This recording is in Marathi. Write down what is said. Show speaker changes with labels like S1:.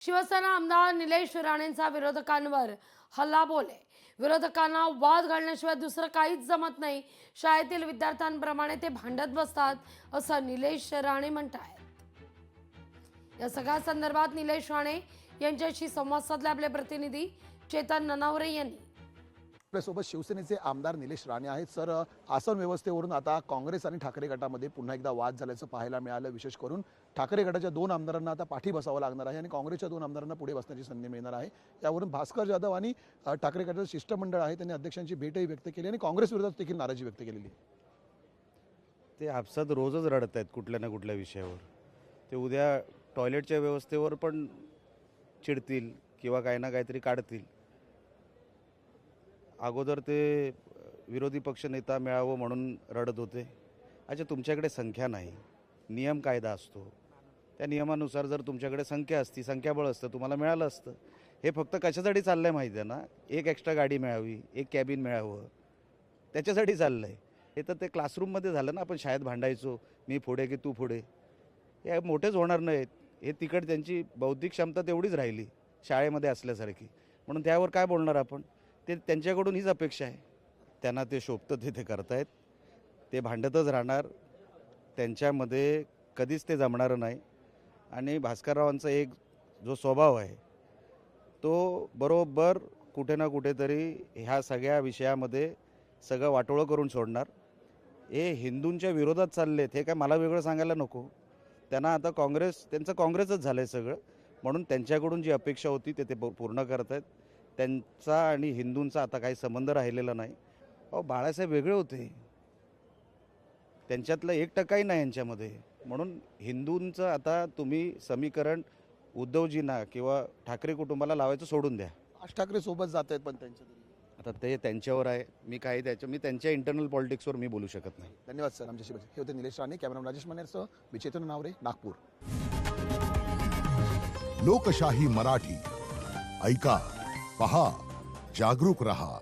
S1: शिवसेना आमदार निलेश राणेंचा विरोधकांवर हल्लाबोल आहे. विरोधकांना वाद घालण्याशिवाय दुसरं काहीच जमत नाही. शाळेतील विद्यार्थ्यांप्रमाणे ते भांडत बसतात असं निलेश राणे म्हणतात. या सगळ्या संदर्भात निलेश राणे यांच्याशी संवाद साधले आपले प्रतिनिधी चेतन ननावरे यांनी.
S2: आपल्यासोबत शिवसेनेचे आमदार निलेश राणे आहेत. सर, आसन व्यवस्थेवरून आता काँग्रेस आणि ठाकरे गटामध्ये पुन्हा एकदा वाद झाल्याचं पाहायला मिळालं. विशेष करून ठाकरे गटाच्या 2 आमदारांना आता पाठी बसावं लागणार आहे आणि काँग्रेसच्या 2 आमदारांना पुढे बसण्याची संधी मिळणार आहे. यावरून भास्कर जाधव आणि ठाकरे गटाचं शिष्टमंडळ आहे त्यांनी अध्यक्षांची भेटही व्यक्त केली आणि काँग्रेस विरोधात देखील नाराजी व्यक्त केलेली आहे.
S3: ते आपसात रोजच रडत आहेत कुठल्या ना कुठल्या विषयावर. ते उद्या टॉयलेटच्या व्यवस्थेवर पण चिडतील किंवा काही ना काहीतरी काढतील. अगोदर ते विरोधी पक्षनेता मिळावं म्हणून रडत होते. अच्छा, तुमच्याकडे संख्या नाही, नियम कायदा असतो. त्या नियमानुसार जर तुमच्याकडे संख्या असती, संख्याबळ असतं, तुम्हाला मिळालं असतं. हे फक्त कशासाठी चाललं आहे माहिती आहे ना? एक एक्स्ट्रा गाडी मिळावी, एक कॅबिन मिळावं, त्याच्यासाठी चाललं आहे. हे तर ते क्लासरूममध्ये झालं ना. आपण शाळेत भांडायचो, मी पुढे की तू पुढे. हे मोठेच होणार नाहीत. हे तिकड त्यांची बौद्धिक क्षमता तेवढीच राहिली शाळेमध्ये असल्यासारखी. म्हणून त्यावर काय बोलणार आपण? ते त्यांच्याकडून हीच अपेक्षा आहे. त्यांना ते शोभतं ते करतायत. ते भांडतच राहणार. त्यांच्यामध्ये कधीच ते जमणारं नाही. आणि भास्कररावांचा एक जो स्वभाव आहे तो बरोबर कुठे ना कुठेतरी ह्या सगळ्या विषयामध्ये सगळं वाटोळं करून सोडणार. हे हिंदूंच्या विरोधात चाललेत, हे काय मला वेगळं सांगायला नको. त्यांना आता त्यांचं काँग्रेसच झालं आहे सगळं. म्हणून त्यांच्याकडून जी अपेक्षा होती ते पूर्ण करत आहेत. त्यांचा आणि हिंदूंचा आता काही संबंध राहिलेला नाही. बाळासाहेब वेगळे होते, त्यांच्यातलं 1% नाही यांच्यामध्ये. म्हणून हिंदूंचं आता तुम्ही समीकरण उद्धवजींना किंवा ठाकरे कुटुंबाला लावायचं सोडून द्या.
S2: राज ठाकरे सोबत जात आहेत पण त्यांच्या
S3: आता ते त्यांच्यावर आहे. मी त्यांच्या इंटरनल पॉलिटिक्सवर मी बोलू शकत नाही.
S2: धन्यवाद सर. आमच्याशी हे होते निलेश राणे. कॅमेरामन राजेश मनेरसह मी चेतन ननावरे, नागपूर.
S4: लोकशाही मराठी ऐका, पहा, जागरूक रहा.